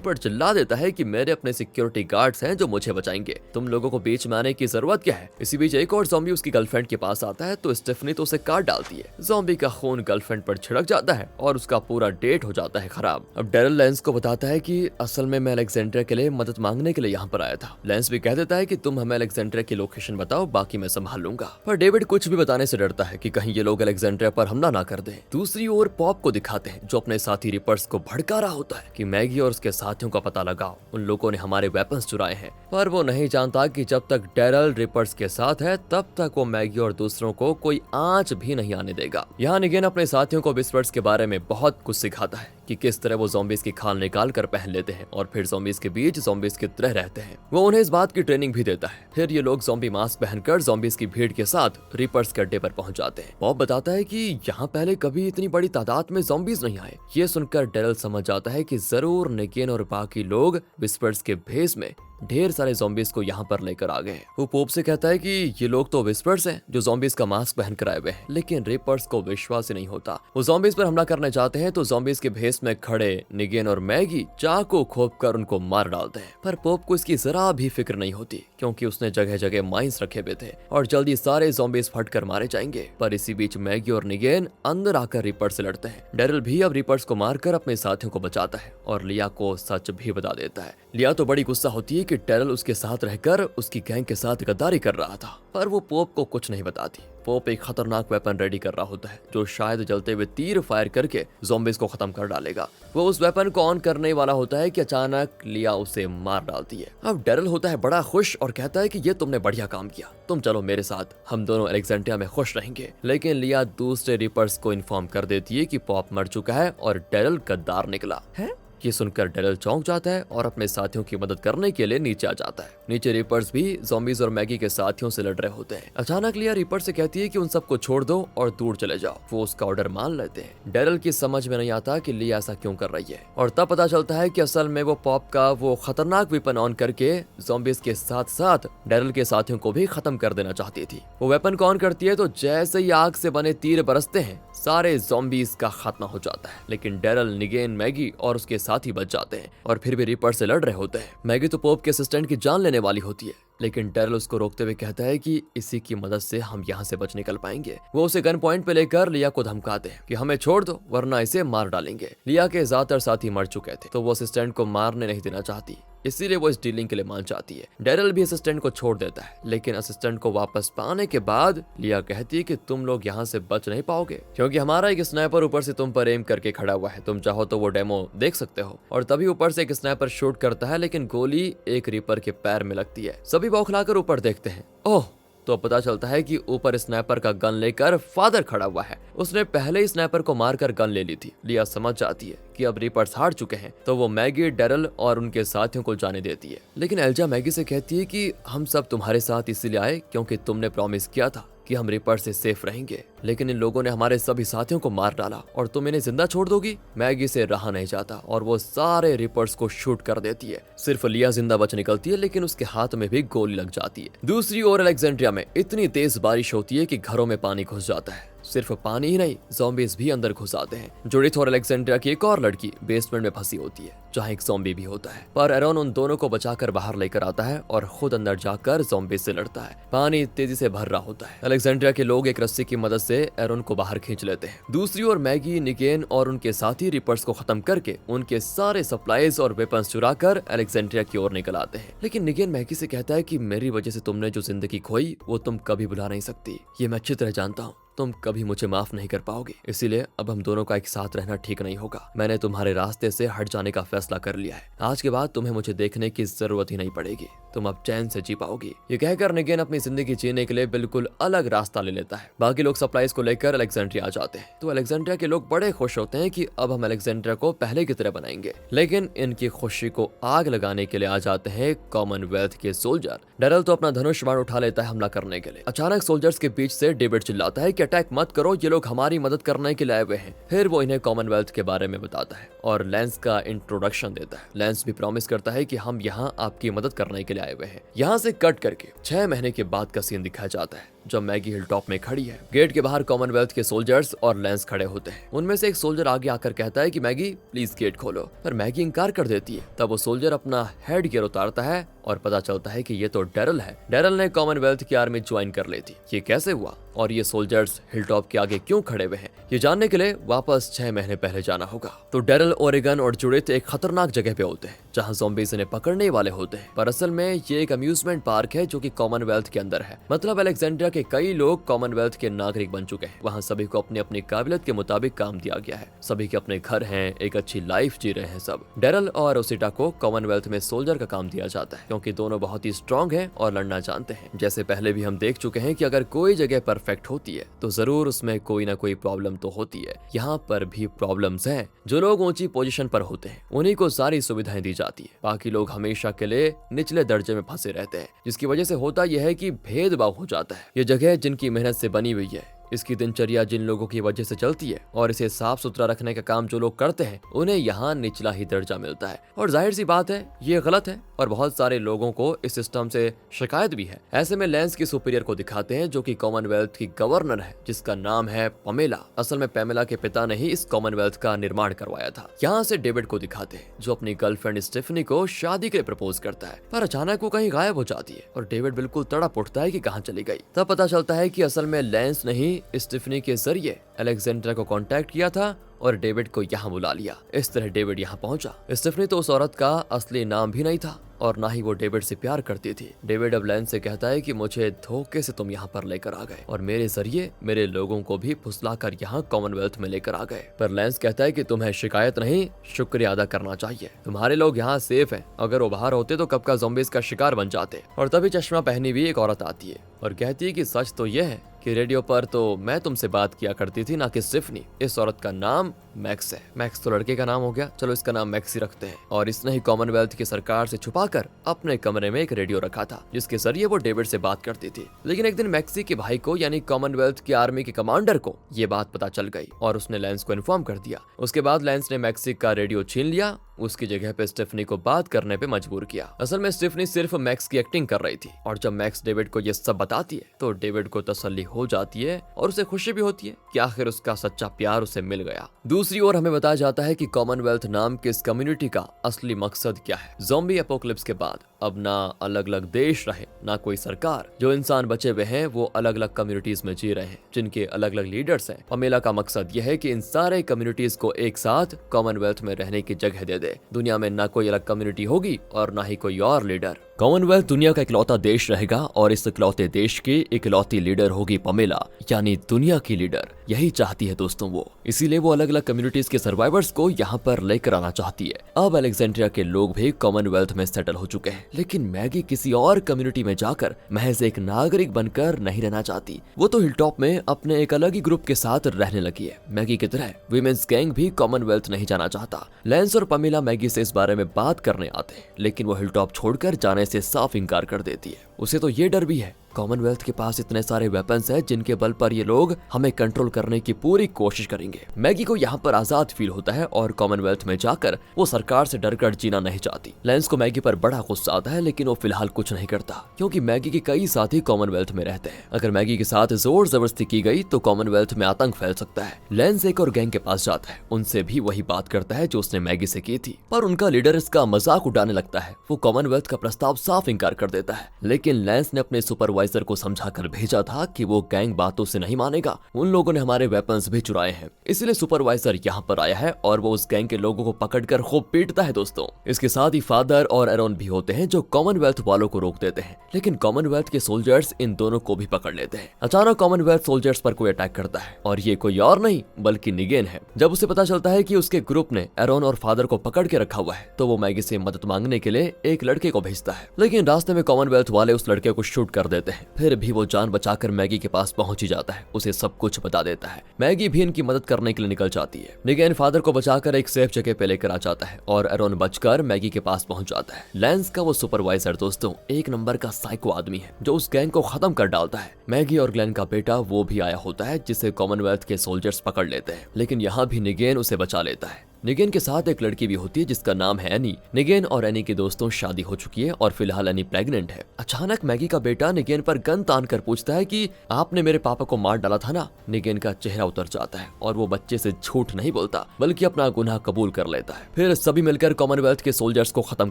पर चिल्ला देता है कि मेरे अपने सिक्योरिटी गार्ड्स हैं जो मुझे बचाएंगे, तुम लोगों को बीच में आने की जरूरत क्या है। इसी बीच एक और ज़ॉम्बी उसकी गर्लफ्रेंड के पास आता है तो स्टेफनी तो उसे काट डालती है। ज़ॉम्बी का खून गर्लफ्रेंड पर छिड़क जाता है और उसका पूरा डेट हो जाता है खराब। अब डेरिल लेंस को बताता है कि असल में मैं अलेक्जेंड्रिया के लिए मदद मांगने के लिए यहाँ पर आया था। लेंस भी कह देता है कि तुम हमें अलेक्जेंड्रिया की लोकेशन बताओ, बाकी मैं संभाल लूंगा। पर डेविड कुछ भी बताने से डरता है कि कहीं ये लोग अलेक्जेंड्रिया पर हमला ना कर दें। दूसरी ओर पॉप को दिखाते हैं जो अपने साथी रिपर्स को भड़का रहा होता है कि मैगी और उसके साथियों का पता लगाओ, उन लोगों ने हमारे वेपन्स चुराए हैं। पर वो नहीं जानता कि जब तक डेरिल रिपर्स के साथ है तब तक वो मैगी और दूसरों को कोई आंच भी नहीं आने देगा। यहाँ निगेन अपने साथियों को विस्पर्स के बारे में बहुत कुछ सिखाता है कि किस तरह वो ज़ॉम्बीज की खाल निकाल कर पहन लेते हैं और फिर ज़ॉम्बीज के बीच ज़ॉम्बीज की तरह रहते हैं। वो उन्हें इस बात की ट्रेनिंग भी देता है। फिर ये लोग ज़ॉम्बी मास्क पहनकर ज़ॉम्बीज की भीड़ के साथ रिपर्स के अड्डे पर पहुंच जाते हैं। पॉप बताता है कि यहाँ पहले कभी इतनी बड़ी तादाद में ज़ॉम्बीज नहीं आए। ये सुनकर डेरिल समझ जाता है कि जरूर निगेन और बाकी लोग विस्पर्स के भेस में ढेर सारे ज़ॉम्बीज को यहाँ पर लेकर आ गए हैं। वो पोप से कहता है कि ये लोग तो विस्पर्स हैं जो ज़ॉम्बीज का मास्क पहन कर आए हुए हैं, लेकिन रिपर्स को विश्वास ही नहीं होता। वो ज़ॉम्बीज पर हमला करने जाते हैं तो ज़ॉम्बीज के भेस में खड़े निगेन और मैगी चाकू खोपकर उनको मार डालते हैं। पर पोप को इसकी जरा भी फिक्र नहीं होती क्योंकि उसने जगह जगह माइंस रखे हुए थे और जल्दी सारे ज़ॉम्बीज फट कर मारे जाएंगे। पर इसी बीच मैगी और निगेन अंदर आकर रिपर्स से लड़ते हैं। डेरिल भी अब रिपर्स को मारकर अपने साथियों को बचाता है और लिया को सच भी बता देता है। लिया तो बड़ी गुस्सा होती है कि डेरिल उसके साथ रहकर उसकी गैंग के साथ गद्दारी कर रहा था, पर वो पोप को कुछ नहीं बताती। पोप एक खतरनाक वेपन रेडी कर रहा होता है जो शायद जलते हुए तीर फायर करके ज़ॉम्बीज को खत्म कर डालेगा। वो उस वेपन को ऑन करने वाला होता है कि अचानक लिया उसे मार डालती है। अब डेरिल होता है बड़ा खुश और कहता है कि ये तुमने बढ़िया काम किया, तुम चलो मेरे साथ, हम दोनों अलेक्जेंड्रिया में खुश रहेंगे। लेकिन लिया दूसरे रिपर्स को इन्फॉर्म कर देती है कि पॉप मर चुका है और डेरिल गद्दार निकला है। ये सुनकर डेरिल चौंक जाता है और अपने साथियों की मदद करने के लिए नीचे आ जाता है। नीचे रिपर्स भी ज़ॉम्बीज और मैगी के साथियों से लड़ रहे होते हैं। अचानक लिया रिपर से कहती है कि उन सबको छोड़ दो और दूर चले जाओ। वो उसका ऑर्डर मान लेते हैं। डेरिल की समझ में नहीं आता कि लिया ऐसा क्यों कर रही है और तब पता चलता है कि असल में वो पॉप का वो खतरनाक वेपन ऑन करके ज़ॉम्बीज के साथ साथ डेरिल के साथियों को भी खत्म कर देना चाहती थी। वो वेपन को ऑन करती है तो जैसे ही आग से बने तीर बरसते हैं सारे ज़ॉम्बीज का खात्मा हो जाता है। लेकिन डेरिल, निगेन, मैगी और उसके साथी बच जाते हैं और फिर भी रिपर से लड़ रहे होते हैं। मैगी तो पोप के असिस्टेंट की जान लेने वाली होती है, लेकिन डेरिल उसको रोकते हुए कहता है कि इसी की मदद से हम यहाँ से बच निकल पाएंगे। वो उसे गन पॉइंट पे लेकर लिया को धमकाते हैं कि हमें छोड़ दो वरना इसे मार डालेंगे। लिया के ज्यादातर साथी मर चुके थे तो वो असिस्टेंट को मारने नहीं देना चाहती, इसीलिए वो इस डीलिंग के लिए मान जाती है। डेरिल भी असिस्टेंट को छोड़ देता है, लेकिन असिस्टेंट को वापस पाने के बाद लिया कहती है कि तुम लोग यहाँ से बच नहीं पाओगे क्योंकि हमारा एक स्नाइपर ऊपर से तुम पर एम करके खड़ा हुआ है। तुम चाहो तो वो डेमो देख सकते हो। और तभी ऊपर से एक स्नाइपर शूट करता है, लेकिन गोली एक रिपर के पैर में लगती है। सभी बौखलाकर ऊपर देखते हैं। ओह, तो पता चलता है कि ऊपर स्नाइपर का गन लेकर फादर खड़ा हुआ है। उसने पहले ही स्नाइपर को मारकर गन ले ली थी। लिया समझ जाती है कि अब रिपर्स हार चुके हैं तो वो मैगी, डेरिल और उनके साथियों को जाने देती है। लेकिन एल्जा मैगी से कहती है कि हम सब तुम्हारे साथ इसीलिए आए क्योंकि तुमने प्रॉमिस किया था कि हम रिपर से सेफ रहेंगे, लेकिन इन लोगों ने हमारे सभी साथियों को मार डाला और तुम इन्हें जिंदा छोड़ दोगी। मैगी से रहा नहीं जाता और वो सारे रिपर्स को शूट कर देती है। सिर्फ लिया जिंदा बच निकलती है, लेकिन उसके हाथ में भी गोली लग जाती है। दूसरी ओर अलेक्जेंड्रिया में इतनी तेज बारिश होती है कि घरों में पानी घुस जाता है। सिर्फ पानी ही नहीं, ज़ॉम्बीज भी अंदर घुस आते हैं। जुडिथ और अलेक्जेंड्रिया की एक और लड़की बेसमेंट में फंसी होती है जहाँ एक ज़ॉम्बी भी होता है, पर एरोन उन दोनों को बचाकर बाहर लेकर आता है और खुद अंदर जाकर ज़ॉम्बीज से लड़ता है। पानी तेजी से भर रहा होता है। अलेक्जेंड्रिया के लोग एक रस्सी की मदद से एरोन को बाहर खींच लेते हैं। दूसरी ओर मैगी, निगेन और उनके साथी रिपर्स को खत्म करके उनके सारे सप्लाईज और वेपन्स चुराकर अलेक्जेंड्रिया की ओर निकल आते हैं। लेकिन निगेन मैगी से कहता है कि मेरी वजह से तुमने जो जिंदगी खोई वो तुम कभी भुला नहीं सकती। ये मैं अच्छी तरह जानता हूँ, तुम कभी मुझे माफ नहीं कर पाओगे, इसीलिए अब हम दोनों का एक साथ रहना ठीक नहीं होगा। मैंने तुम्हारे रास्ते से हट जाने का फैसला कर लिया है। आज के बाद तुम्हें मुझे देखने की जरूरत ही नहीं पड़ेगी। तुम अब चैन से जी पाओगी। ये कहकर नेगेन अपनी जिंदगी जीने के लिए बिल्कुल अलग रास्ता ले लेता है। बाकी लोग सप्लाईज को लेकर अलेक्जेंड्रिया आ जाते हैं, तो अलेक्जेंड्रिया के लोग बड़े खुश होते हैं कि अब हम अलेक्जेंड्रिया को पहले की तरह बनाएंगे। लेकिन इनकी खुशी को आग लगाने के लिए आ जाते हैं कॉमनवेल्थ के सोल्जर। डैरल तो अपना धनुष बाण उठा लेता है हमला करने के लिए। अचानक सोल्जर्स के बीच से डेविड चिल्लाता है कि अटैक मत करो, ये लोग हमारी मदद करने के लिए आए हुए हैं। फिर वो इन्हें कॉमनवेल्थ के बारे में बताता है और लैंस का इंट्रोडक्शन देता है। लैंस भी प्रॉमिस करता है कि हम यहाँ आपकी मदद करने के लिए आए हुए हैं। यहाँ से कट करके 6 महीने के बाद का सीन दिखाया जाता है जब मैगी हिल टॉप में खड़ी है। गेट के बाहर कॉमनवेल्थ के सोल्जर्स और लैंस खड़े होते हैं। उनमें से एक सोल्जर आगे आकर कहता है कि मैगी प्लीज गेट खोलो, पर मैगी इनकार कर देती है। तब वो सोल्जर अपना हेड गियर उतारता है और पता चलता है कि ये तो डैरल है। डैरल ने कॉमनवेल्थ की आर्मी ज्वाइन कर ली थी। ये कैसे हुआ और ये सोल्जर्स हिलटॉप के आगे क्यों खड़े हुए हैं, ये जानने के लिए वापस 6 महीने पहले जाना होगा। तो डैरल, ओरेगन और जुडिथ एक खतरनाक जगह पे होते हैं जहाँ ज़ॉम्बीज़ इन्हें पकड़ने वाले होते हैं। पर असल में ये एक अम्यूजमेंट पार्क है जो कि कॉमनवेल्थ के अंदर है। मतलब अलेक्जेंड्रिया के कई लोग कॉमनवेल्थ के नागरिक बन चुके हैं। वहाँ सभी को अपनी अपनी काबिलियत के मुताबिक काम दिया गया है। सभी के अपने घर हैं, एक अच्छी लाइफ जी रहे हैं सब। डैरल और ओसिटा को कॉमनवेल्थ में सोल्जर का काम दिया जाता है क्योंकि दोनों बहुत ही स्ट्रांग हैं और लड़ना जानते हैं। जैसे पहले भी हम देख चुके हैं कि अगर कोई जगह परफेक्ट होती है तो जरूर उसमें कोई ना कोई प्रॉब्लम तो होती है। यहाँ पर भी प्रॉब्लम्स हैं। जो लोग ऊंची पोजीशन पर होते हैं उन्हीं को सारी सुविधाएं दी जाती है, बाकी लोग हमेशा के लिए निचले दर्जे में फंसे रहते हैं, जिसकी वजह से होता यह है कि भेदभाव हो जाता है। ये जगह जिनकी मेहनत से बनी हुई है, इसकी दिनचर्या जिन लोगों की वजह से चलती है और इसे साफ सुथरा रखने का काम जो लोग करते हैं, उन्हें यहाँ निचला ही दर्जा मिलता है। और जाहिर सी बात है ये गलत है और बहुत सारे लोगों को इस सिस्टम से शिकायत भी है। ऐसे में लैंस की सुपीरियर को दिखाते हैं जो कि कॉमनवेल्थ की गवर्नर है, जिसका नाम है पमेला। असल में पेमेला के पिता ने ही इस कॉमनवेल्थ का निर्माण करवाया था। यहाँ से डेविड को दिखाते हैं जो अपनी गर्लफ्रेंड स्टेफनी को शादी के लिए प्रपोज करता है, पर अचानक वो कहीं गायब हो जाती है और डेविड बिल्कुल तड़प उठता है कि कहाँ चली गई। तब पता चलता है कि असल में लैंस ने ही स्टीफनी के जरिए अलेक्जेंड्रा को कांटेक्ट किया था और डेविड को यहाँ बुला लिया। इस तरह डेविड यहाँ पहुंचा। स्टीफनी तो उस औरत का असली नाम भी नहीं था और ना ही वो डेविड से प्यार करती थी। डेविड अब लैंस से कहता है कि मुझे धोखे से तुम यहाँ पर लेकर आ गए और मेरे जरिए मेरे लोगों को भी फुसलाकर यहाँ कॉमनवेल्थ में लेकर आ गए। पर लैंस कहता है कि तुम्हें शिकायत नहीं, शुक्रिया अदा करना चाहिए। तुम्हारे लोग यहाँ सेफ हैं। अगर वो बाहर होते तो कब का ज़ॉम्बीज का शिकार बन जाते। और तभी चश्मा पहनी हुई एक औरत आती है और कहती है कि सच तो यह है कि रेडियो पर तो मैं तुमसे बात किया करती थी, ना कि स्टीफनी। इस औरत का नाम मैक्स है। मैक्स तो लड़के का नाम हो गया, चलो इसका नाम मैक्स ही रखते हैं। और इसने ही कॉमनवेल्थ की सरकार से छुपाकर अपने कमरे में एक रेडियो रखा था जिसके जरिए वो डेविड से बात करती थी। लेकिन एक दिन मैक्सी के भाई को यानी कॉमनवेल्थ की आर्मी के कमांडर को ये बात पता चल गई और उसने लैंस को इन्फॉर्म कर दिया। उसके बाद लैंस ने मैक्सी का रेडियो छीन लिया, उसकी जगह पे स्टीफनी को बात करने पे मजबूर किया। असल में स्टीफनी सिर्फ मैक्स की एक्टिंग कर रही थी और जब मैक्स डेविड को ये सब बताती है तो डेविड को तसल्ली हो जाती है और उसे खुशी भी होती है कि आखिर उसका सच्चा प्यार उसे मिल गया। दूसरी ओर हमें बताया जाता है कि कॉमनवेल्थ नाम के इस कम्युनिटी का असली मकसद क्या है। ज़ॉम्बी एपोकलिप्स के बाद अब ना अलग अलग देश रहे ना कोई सरकार। जो इंसान बचे हुए हैं वो अलग अलग कम्युनिटीज में जी रहे हैं जिनके अलग अलग लीडर्स हैं। पमेला का मकसद यह है कि इन सारे कम्युनिटीज को एक साथ कॉमनवेल्थ में रहने की जगह दे दे। दुनिया में ना कोई अलग कम्युनिटी होगी और ना ही कोई और लीडर। कॉमनवेल्थ दुनिया का इकलौता देश रहेगा और इस इकलौते देश की इकलौती लीडर होगी पमेला, यानी दुनिया की लीडर। यही चाहती है दोस्तों वो, इसीलिए वो अलग अलग कम्युनिटीज के सर्वाइवर्स को यहाँ पर लेकर आना चाहती है। अब अलेक्जेंड्रिया के लोग भी कॉमनवेल्थ में सेटल हो चुके हैं, लेकिन मैगी किसी और कम्युनिटी में जाकर महज एक नागरिक बनकर नहीं रहना चाहती। वो तो हिलटॉप में अपने एक अलग ही ग्रुप के साथ रहने लगी है। मैगी की तरह विमेंस गैंग भी कॉमनवेल्थ नहीं जाना चाहता। लैंस और पमेला मैगी से इस बारे में बात करने आते हैं, लेकिन वो हिलटॉप छोड़कर जाने से साफ इनकार कर देती है। उसे तो ये डर भी है कॉमनवेल्थ के पास इतने सारे वेपन्स हैं जिनके बल पर ये लोग हमें कंट्रोल करने की पूरी कोशिश करेंगे। मैगी को यहाँ पर आजाद फील होता है और कॉमनवेल्थ में जाकर वो सरकार से डरकर जीना नहीं चाहती। लैंस को मैगी पर बड़ा गुस्सा आता है, लेकिन वो फिलहाल कुछ नहीं करता क्योंकि मैगी के कई साथी कॉमनवेल्थ में रहते हैं। अगर मैगी के साथ जोर जबरदस्ती की गई तो कॉमनवेल्थ में आतंक फैल सकता है। लैंस एक और गैंग के पास जाता है, उनसे भी वही बात करता है जो उसने मैगी से की थी, पर उनका लीडर इसका मजाक उड़ाने लगता है। वो कॉमनवेल्थ का प्रस्ताव साफ इनकार कर देता है, लेकिन लेकिन लैंस ने अपने सुपरवाइजर को समझाकर भेजा था कि वो गैंग बातों से नहीं मानेगा, उन लोगों ने हमारे वेपन्स भी चुराए हैं। इसलिए सुपरवाइजर यहाँ पर आया है और वो उस गैंग के लोगों को पकड़कर खूब पीटता है दोस्तों। इसके साथ ही फादर और एरोन भी होते हैं जो कॉमनवेल्थ वालों को रोक देते हैं, लेकिन कॉमनवेल्थ के सोल्जर्स इन दोनों को भी पकड़ लेते हैं। अचानक कॉमनवेल्थ सोल्जर्स पर कोई अटैक करता है और ये कोई और नहीं बल्कि निगेन है। जब उसे पता चलता है कि उसके ग्रुप ने एरोन और फादर को पकड़ के रखा हुआ है तो वो मैगी से मदद मांगने के लिए एक लड़के को भेजता है, लेकिन रास्ते में कॉमनवेल्थ वाले उस लड़के को शूट कर देते हैं। फिर भी वो जान बचाकर मैगी के पास पहुंच ही जाता है, उसे सब कुछ बता देता है। मैगी भी इनकी मदद करने के लिए निकल जाती है। निगेन फादर को बचाकर एक सेफ जगह पे लेकर आ जाता है और एरोन बचकर मैगी के पास पहुंच जाता है। लैंस का वो सुपरवाइजर दोस्तों एक नंबर का साइको आदमी है जो उस गैंग को खत्म कर डालता है। मैगी और ग्लेन का बेटा वो भी आया होता है जिसे कॉमनवेल्थ के सोल्जर्स पकड़ लेते हैं, लेकिन यहाँ भी निगेन उसे बचा लेता है। निगेन के साथ एक लड़की भी होती है जिसका नाम है एनी। निगेन और एनी की दोस्तों शादी हो चुकी है और फिलहाल एनी प्रेग्नेंट है। अचानक मैगी का बेटा निगेन पर गन तान कर पूछता है कि आपने मेरे पापा को मार डाला था ना। निगेन का चेहरा उतर जाता है और वो बच्चे से झूठ नहीं बोलता बल्कि अपना गुनाह कबूल कर लेता है। फिर सभी मिलकर कॉमनवेल्थ के सोल्जर्स को खत्म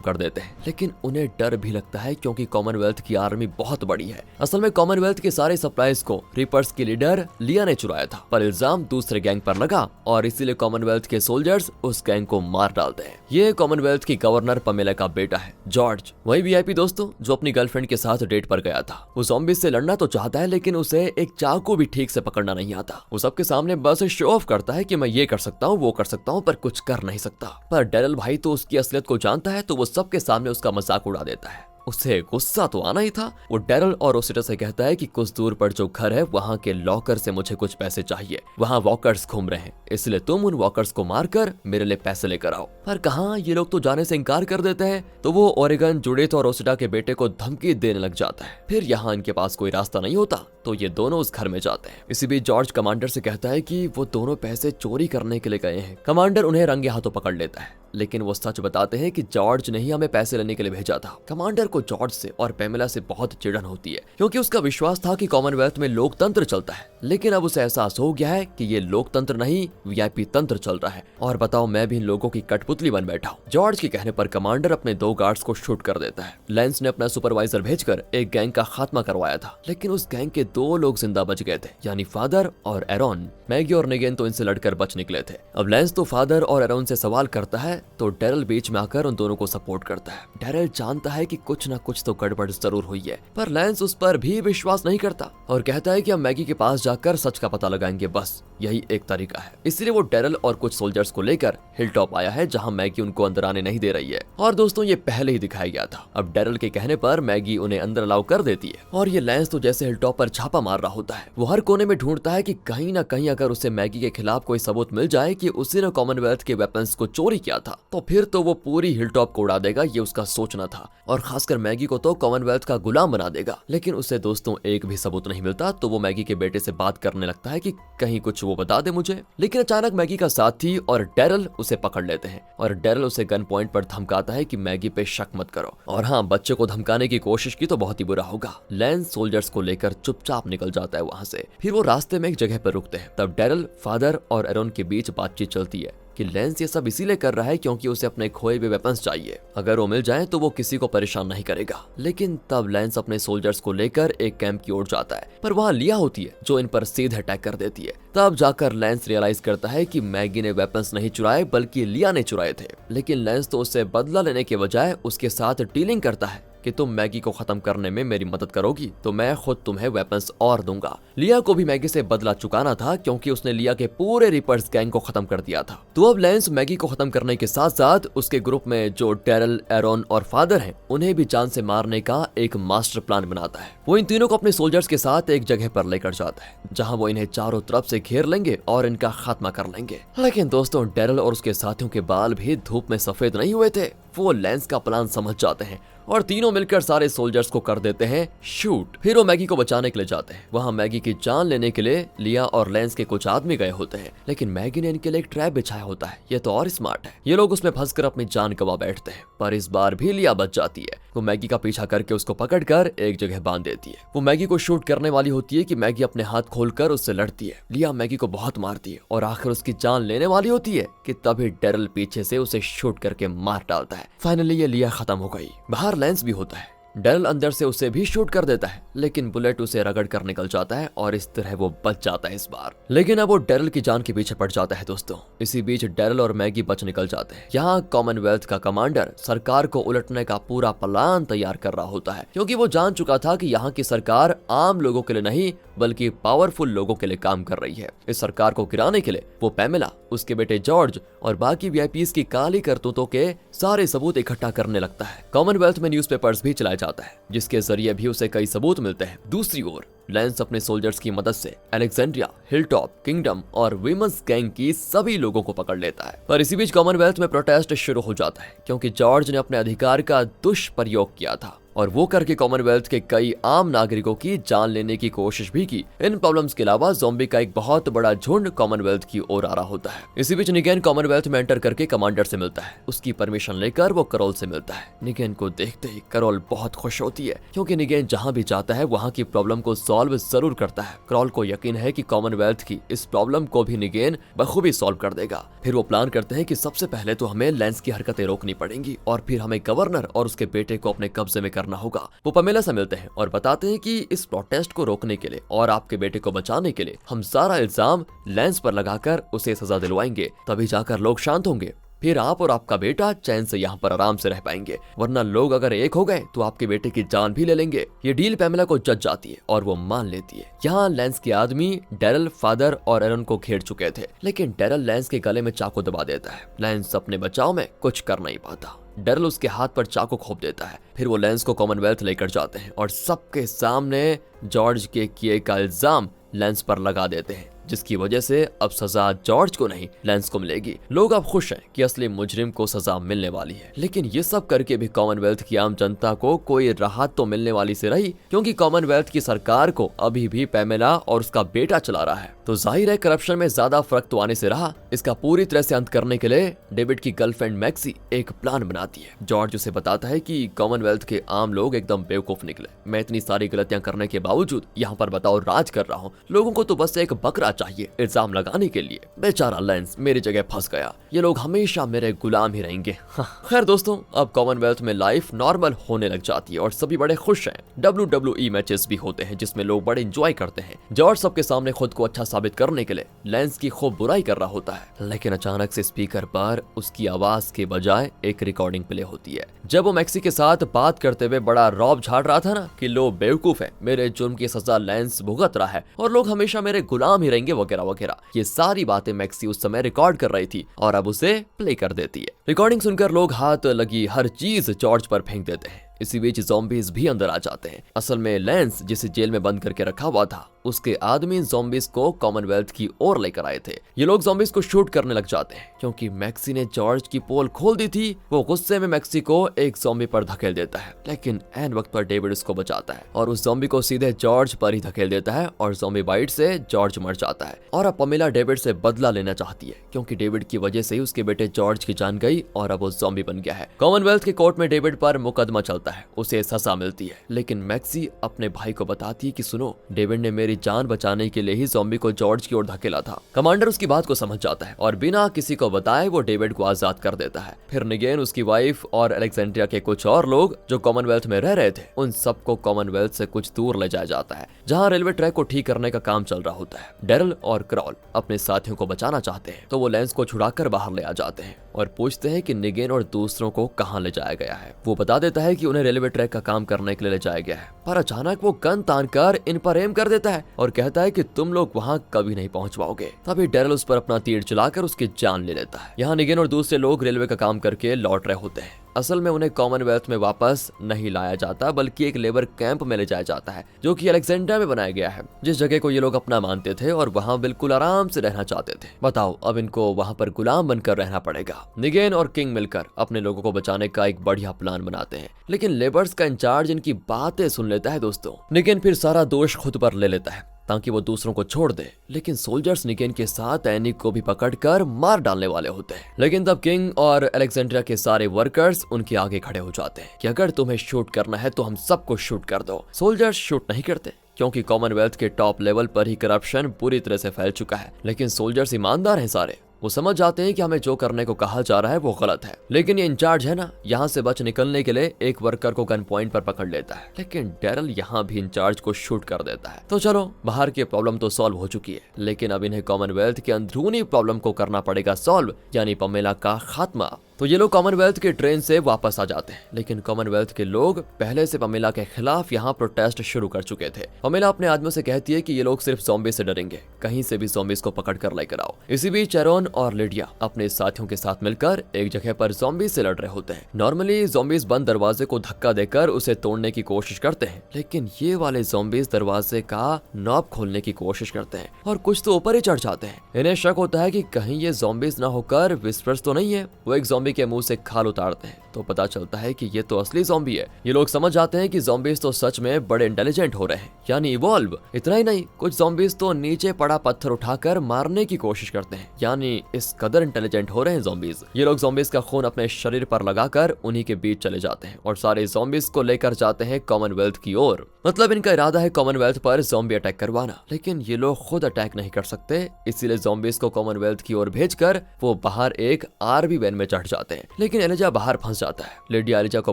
कर देते हैं, लेकिन उन्हें डर भी लगता है क्योंकि कॉमनवेल्थ की आर्मी बहुत बड़ी है। असल में कॉमनवेल्थ के सारे सप्लाईज को रीपर्स की लीडर लिया ने चुराया था, पर इल्जाम दूसरे गैंग पर लगा और इसीलिए कॉमनवेल्थ के सोल्जर्स उस गैंग को मार डालते हैं। ये कॉमनवेल्थ की गवर्नर पमेला का बेटा है जॉर्ज, वही वीआईपी दोस्तों जो अपनी गर्लफ्रेंड के साथ डेट पर गया था। वो ज़ॉम्बीज से लड़ना तो चाहता है लेकिन उसे एक चाकू भी ठीक से पकड़ना नहीं आता। वो सबके सामने बस शो ऑफ करता है कि मैं ये कर सकता हूँ वो कर सकता हूँ, पर कुछ कर नहीं सकता। पर डैरल भाई तो उसकी असलियत को जानता है तो वो सबके सामने उसका मजाक उड़ा देता है। उसे गुस्सा तो आना ही था। वो डैरल और रोसिटा से कहता है कि कुछ दूर पर जो घर है वहाँ के लॉकर से मुझे कुछ पैसे चाहिए, वहाँ वॉकर्स घूम रहे हैं, इसलिए तुम उन वॉकर्स को मारकर मेरे लिए पैसे लेकर आओ। पर कहाँ ये लोग तो जाने से इनकार कर देते हैं, तो वो ओरेगन, जूडिथ और रोसिटा के बेटे को धमकी देने लग जाता है। फिर यहाँ इनके पास कोई रास्ता नहीं होता तो ये दोनों उस घर में जाते हैं। इसी बीच जॉर्ज कमांडर से कहता है कि वो दोनों पैसे चोरी करने के लिए गए हैं। कमांडर उन्हें रंगे हाथों पकड़ लेता है, लेकिन वो सच बताते हैं कि जॉर्ज ने ही हमें पैसे लेने के लिए भेजा था। कमांडर को जॉर्ज से और पेमेला से बहुत चिढ़न होती है क्योंकि उसका विश्वास था कि कॉमनवेल्थ में लोकतंत्र चलता है, लेकिन अब उसे एहसास हो गया है कि ये लोकतंत्र नहीं वीआईपी तंत्र चल रहा है। और बताओ मैं भी इन लोगों की कठपुतली बन बैठा हूँ। जॉर्ज के कहने पर कमांडर अपने 2 गार्ड्स को शूट कर देता है। लैंस ने अपना सुपरवाइजर भेजकर एक गैंग का खात्मा करवाया था, लेकिन उस गैंग के 2 लोग जिंदा बच गए थे, यानी फादर और एरोन। मैगी और निगेन तो इनसे लड़कर बच निकले थे। अब लैंस तो फादर और एरोन से सवाल करता है तो डैरल बीच में आकर उन दोनों को सपोर्ट करता है। डैरल जानता है कि कुछ ना कुछ तो गड़बड़ जरूर हुई है, पर लैंस उस पर भी विश्वास नहीं करता और कहता है कि हम मैगी के पास जाकर सच का पता लगाएंगे, बस यही एक तरीका है। इसलिए वो डैरल और कुछ सोल्जर्स को लेकर हिल टॉप आया है जहां मैगी उनको अंदर आने नहीं दे रही है। और दोस्तों ये पहले ही दिखाया गया था। अब डैरल के कहने पर मैगी उन्हें अंदर अलाउ कर देती है और ये लैंस तो जैसे हिल टॉप पर छापा मार रहा होता है। वो हर कोने में ढूंढता है कि कहीं ना कहीं अगर उसे मैगी के खिलाफ कोई सबूत मिल जाए कि उसी ने कॉमनवेल्थ के वेपन्स को चोरी किया था तो फिर तो वो पूरी हिल टॉप को उड़ा देगा, ये उसका सोचना था। और खासकर मैगी को तो कॉमनवेल्थ का गुलाम बना देगा। लेकिन उसे दोस्तों एक भी सबूत नहीं मिलता तो वो मैगी के बेटे से बात करने लगता है कि कहीं कुछ वो बता दे मुझे। लेकिन अचानक मैगी का साथी और डैरल उसे पकड़ लेते हैं और डैरल उसे गन पॉइंट पर धमकाता है कि मैगी पे शक मत करो। और हाँ, बच्चे को धमकाने की कोशिश की तो बहुत ही बुरा होगा। लैंस सोल्जर्स को लेकर चुपचाप निकल जाता है वहां से। फिर वो रास्ते में एक जगह पर रुकते हैं। तब डैरल, फादर और एरोन के बीच बातचीत चलती है कि लैंस ये सब इसीलिए कर रहा है क्योंकि उसे अपने खोए हुए वेपन्स चाहिए। अगर वो मिल जाए तो वो किसी को परेशान नहीं करेगा। लेकिन तब लैंस अपने सोल्जर्स को लेकर एक कैंप की ओर जाता है, पर वहां लिया होती है जो इन पर सीधे अटैक कर देती है। तब जाकर लैंस रियलाइज करता है कि मैगी ने वेपन्स नहीं चुराए बल्कि लिया ने चुराए थे। लेकिन लैंस तो उससे बदला लेने के बजाय उसके साथ डीलिंग करता है कि तुम मैगी को खत्म करने में मेरी मदद करोगी तो मैं खुद तुम्हें वेपन्स और दूंगा। लिया को भी मैगी से बदला चुकाना था क्योंकि उसने लिया के पूरे रिपर्स गैंग को खत्म कर दिया था। तो अब लैंस मैगी को खत्म करने के साथ साथ उसके ग्रुप में जो डैरल, एरोन और फादर हैं उन्हें भी जान से मारने का एक मास्टर प्लान बनाता है। वो इन तीनों को अपने सोल्जर्स के साथ एक जगह पर लेकर जाता है जहाँ वो इन्हें चारों तरफ से घेर लेंगे और इनका खात्मा कर लेंगे। लेकिन दोस्तों डैरल और उसके साथियों के बाल भी धूप में सफेद नहीं हुए थे। वो लैंस का प्लान समझ जाते हैं और तीनों मिलकर सारे सोल्जर्स को कर देते हैं शूट। फिर वो मैगी को बचाने के लिए जाते हैं। वहाँ मैगी की जान लेने के लिए लिया और लैंस के कुछ आदमी गए होते हैं, लेकिन मैगी ने इनके लिए एक ट्रैप बिछाया होता है। ये तो और स्मार्ट है। ये लोग उसमें फंसकर अपनी जान गंवा बैठते हैं, पर इस बार भी लिया बच जाती है। वो मैगी का पीछा करके उसको पकड़कर एक जगह बांध देती है। वो मैगी को शूट करने वाली होती है कि मैगी अपने हाथ खोलकर उससे लड़ती है। लिया मैगी को बहुत मारती है और आखिर उसकी जान लेने वाली होती है कि तभी डैरल पीछे से उसे शूट करके मार डालता है। फाइनली ये लिया खत्म हो गई। बाहर लैंस भी होता है। डेरल अंदर से उसे भी शूट कर देता है, लेकिन बुलेट उसे रगड़ कर निकल जाता है और इस तरह वो बच जाता है इस बार। लेकिन अब वो डेरल की जान के पीछे पड़ जाता है दोस्तों। इसी बीच डेरल और मैगी बच निकल जाते हैं। यहाँ कॉमनवेल्थ का कमांडर सरकार को उलटने का पूरा प्लान तैयार कर रहा होता है, क्योंकि वो जान चुका था कि यहाँ की सरकार आम लोगों के लिए नहीं बल्कि पावरफुल लोगों के लिए काम कर रही है। इस सरकार को गिराने के लिए वो पैमेला, उसके बेटे जॉर्ज और बाकी वीआईपीज की काली करतूतों के सारे सबूत इकट्ठा करने लगता है। कॉमनवेल्थ में न्यूज़पेपर्स भी चलाया जाता है, जिसके जरिए भी उसे कई सबूत मिलते हैं। दूसरी ओर लैंस अपने सोल्जर्स की मदद से अलेक्जेंड्रिया, हिलटॉप, किंगडम और विमेंस गैंग की सभी लोगों को पकड़ लेता है। पर इसी बीच कॉमनवेल्थ में प्रोटेस्ट शुरू हो जाता है, क्योंकि जॉर्ज ने अपने अधिकार का दुष्प्रयोग किया था और वो करके कॉमनवेल्थ के कई आम नागरिकों की जान लेने की कोशिश भी की। इन प्रॉब्लम्स के अलावा ज़ॉम्बी का एक बहुत बड़ा झुंड कॉमनवेल्थ की ओर आ रहा होता है। इसी बीच निगेन कॉमनवेल्थ में एंटर करके कमांडर से मिलता है। उसकी परमिशन लेकर वो करोल से मिलता है। निगेन को देखते ही करोल बहुत खुश होती है, क्योंकि निगेन जहाँ भी जाता है वहाँ की प्रॉब्लम को सॉल्व जरूर करता है। करोल को यकीन है कि कॉमनवेल्थ की इस प्रॉब्लम को भी निगेन बखूबी सॉल्व कर देगा। फिर वो प्लान करते हैं कि सबसे पहले तो हमें लैंस की हरकतें रोकनी पड़ेंगी और फिर हमें गवर्नर और उसके बेटे को अपने कब्जे में करना होगा। वो पैमेला से मिलते हैं और बताते हैं कि इस प्रोटेस्ट को रोकने के लिए और आपके बेटे को बचाने के लिए हम सारा इल्जाम लैंस पर लगाकर उसे सजा दिलवाएंगे, तभी जाकर लोग शांत होंगे। फिर आप और आपका बेटा चैन से यहाँ पर आराम से रह पाएंगे, वरना लोग अगर एक हो गए तो आपके बेटे की जान भी ले लेंगे। ये डील पैमेला को जच जाती है और वो मान लेती है। यहाँ लैंस के आदमी डेरल, फादर और एरन को घेर चुके थे, लेकिन डेरल लैंस के गले में चाकू दबा देता है। लैंस अपने बचाव में कुछ कर नहीं पाता। डेरल उसके हाथ पर चाकू घोंप देता है। फिर वो लैंस को कॉमनवेल्थ लेकर जाते हैं और सबके सामने जॉर्ज के किए का इल्जाम लैंस पर लगा देते हैं, जिसकी वजह से अब सजा जॉर्ज को नहीं लैंस को मिलेगी। लोग अब खुश हैं कि असली मुजरिम को सजा मिलने वाली है। लेकिन ये सब करके भी कॉमनवेल्थ की आम जनता को कोई राहत तो मिलने वाली से रही, क्योंकि कॉमनवेल्थ की सरकार को अभी भी पैमेला और उसका बेटा चला रहा है। तो जाहिर है करप्शन में ज्यादा फर्क तो आने से रहा। इसका पूरी तरह से अंत करने के लिए डेविड की गर्लफ्रेंड मैक्सी एक प्लान बनाती है। जॉर्ज उसे बताता है कि कॉमनवेल्थ के आम लोग एकदम बेवकूफ निकले। मैं इतनी सारी गलतियां करने के बावजूद यहाँ पर बताओ राज कर रहा हूँ। लोगों को तो बस एक बकरा चाहिए इल्जाम लगाने के लिए। बेचारा लैंस मेरी जगह फंस गया। ये लोग हमेशा मेरे गुलाम ही रहेंगे। खैर दोस्तों, अब कॉमनवेल्थ में लाइफ नॉर्मल होने लग जाती है और सभी बड़े खुश हैं। WWE मैचेस भी होते हैं जिसमें लोग बड़े एंजॉय करते हैं। जॉर्ज सबके सामने खुद को अच्छा साबित करने के लिए लैंस की खूब बुराई कर रहा होता है, लेकिन अचानक से स्पीकर पर उसकी आवाज के बजाय एक रिकॉर्डिंग प्ले होती है। जब वो मैक्सी के साथ बात करते हुए बड़ा रौब झाड़ रहा था ना कि लो बेवकूफ है, मेरे जुर्म की सजा लैंस भुगत रहा है और लोग हमेशा मेरे गुलाम ही रहेंगे वगैरह वगैरह, ये सारी बातें मैक्सी उस समय रिकॉर्ड कर रही थी और अब उसे प्ले कर देती है। रिकॉर्डिंग सुनकर लोग हाथ लगी हर चीज जॉर्ज पर फेंक देते हैं। इसी बीच ज़ॉम्बीज भी अंदर आ जाते हैं। असल में लैंस जिसे जेल में बंद करके रखा हुआ था, उसके आदमी ज़ॉम्बीज को कॉमनवेल्थ की ओर लेकर आए थे। ये लोग ज़ॉम्बीज को शूट करने लग जाते हैं, क्योंकि मैक्सी ने जॉर्ज की पोल खोल दी थी। वो गुस्से में मैक्सी को एक ज़ॉम्बी पर धकेल देता है, लेकिन ऐन वक्त पर डेविड उसको बचाता है और उस ज़ॉम्बी को सीधे जॉर्ज पर ही धकेल देता है और ज़ॉम्बी बाइट से जॉर्ज मर जाता है। और अब पैमेला डेविड से बदला लेना चाहती है, क्योंकि डेविड की वजह से ही उसके बेटे जॉर्ज की जान गई और अब वो ज़ॉम्बी बन गया है। कॉमनवेल्थ के कोर्ट में डेविड पर मुकदमा चलता है, उसे सजा मिलती है, लेकिन मैक्सी अपने भाई को बताती है कि सुनो, डेविड ने मेरी जान बचाने के लिए ही ज़ॉम्बी को जॉर्ज की ओर धकेला था। कमांडर उसकी बात को समझ जाता है और बिना किसी को बताए वो डेविड को आजाद कर देता है। फिर निगेन, उसकी वाइफ और अलेक्जेंड्रिया के कुछ और लोग जो कॉमनवेल्थ में रह रहे थे, उन सबको कॉमनवेल्थ से कुछ दूर ले जाया जाता है, जहाँ रेलवे ट्रैक को ठीक करने का काम चल रहा होता है। डेरल और क्रॉल अपने साथियों को बचाना चाहते हैं, तो वो लैंस को छुड़ाकर बाहर ले आ जाते हैं और पूछते हैं कि निगेन और दूसरों को कहाँ ले जाया गया है। वो बता देता है कि उन्हें रेलवे ट्रैक का काम करने के लिए ले जाया गया है, पर अचानक वो गन तानकर इन पर एम कर देता है और कहता है कि तुम लोग वहां कभी नहीं पहुंच पाओगे। तभी डेरल उस पर अपना तीर चलाकर उसकी जान ले लेता है। यहाँ निगेन और दूसरे लोग रेलवे का काम करके लौट रहे होते हैं। असल में उन्हें कॉमनवेल्थ में वापस नहीं लाया जाता, बल्कि एक लेबर कैंप में ले जाया जाता है, जो कि अलेक्जेंड्रिया में बनाया गया है, जिस जगह को ये लोग अपना मानते थे और वहाँ बिल्कुल आराम से रहना चाहते थे। बताओ, अब इनको वहाँ पर गुलाम बनकर रहना पड़ेगा। निगेन और किंग मिलकर अपने लोगों को बचाने का एक बढ़िया प्लान बनाते हैं, लेकिन लेबर्स का इंचार्ज इनकी बातें सुन लेता है। दोस्तों, निगेन फिर सारा दोष खुद पर ले लेता है ताकि वो दूसरों को छोड़ दे, लेकिन सोल्जर्स निगेन के साथ एनी को भी पकड़कर मार डालने वाले होते हैं। लेकिन तब किंग और अलेक्जेंड्रिया के सारे वर्कर्स उनके आगे खड़े हो जाते हैं कि अगर तुम्हें शूट करना है तो हम सबको शूट कर दो। सोल्जर्स शूट नहीं करते, क्योंकि कॉमनवेल्थ के टॉप लेवल पर ही करप्शन पूरी तरह से फैल चुका है। लेकिन सोल्जर्स ईमानदार हैं सारे, वो समझ जाते हैं कि हमें जो करने को कहा जा रहा है वो गलत है, लेकिन ये इंचार्ज है ना, यहाँ से बच निकलने के लिए एक वर्कर को गन पॉइंट पर पकड़ लेता है, लेकिन डैरल यहाँ भी इंचार्ज को शूट कर देता है। तो चलो, बाहर की प्रॉब्लम तो सॉल्व हो चुकी है, लेकिन अब इन्हें कॉमनवेल्थ के अंदरूनी प्रॉब्लम को करना पड़ेगा सॉल्व, यानी पमेला का खात्मा। तो ये लोग कॉमनवेल्थ के ट्रेन से वापस आ जाते हैं, लेकिन कॉमनवेल्थ के लोग पहले से पमेला के खिलाफ यहाँ प्रोटेस्ट शुरू कर चुके थे। पमेला अपने आदमियों से कहती है कि ये लोग सिर्फ ज़ॉम्बी से डरेंगे, कहीं से भी ज़ॉम्बीज को पकड़ कर लेकर आओ। इसी बीच चैरोन और लिडिया अपने साथियों के साथ मिलकर एक जगह पर ज़ॉम्बी से लड़ रहे होते हैं। नॉर्मली ज़ॉम्बीज बंद दरवाजे को धक्का देकर उसे तोड़ने की कोशिश करते हैं, लेकिन ये वाले ज़ॉम्बीज दरवाजे का नॉब खोलने की कोशिश करते हैं और कुछ तो ऊपर ही चढ़ जाते हैं। इन्हें शक होता है कि कहीं ये ज़ॉम्बीज ना होकर विस्पर्स तो नहीं है। वो एक ज़ॉम्बी के मुंह से खाल उतारते हैं तो पता चलता है कि ये तो असली ज़ॉम्बी है। ये लोग समझ जाते हैं कि ज़ॉम्बीज तो सच में बड़े इंटेलिजेंट हो रहे हैं, यानी इवॉल्व। इतना ही नहीं, कुछ ज़ॉम्बीज तो नीचे पड़ा पत्थर उठाकर मारने की कोशिश करते हैं, यानी इस कदर इंटेलिजेंट हो रहे हैं ज़ॉम्बीज। ये लोग ज़ॉम्बीज का खून अपने शरीर पर लगाकर उन्हीं के बीच चले जाते हैं और सारे ज़ॉम्बीज को लेकर जाते हैं कॉमनवेल्थ की ओर। मतलब इनका इरादा है कॉमनवेल्थ पर ज़ॉम्बी अटैक करवाना, लेकिन ये लोग खुद अटैक नहीं कर सकते, इसीलिए ज़ॉम्बीज को कॉमनवेल्थ की ओर भेजकर वो बाहर एक आरवी वैन में चढ़ जाते हैं। लेकिन एलिजा बाहर फंस जाता है। लिडिया एलिजा को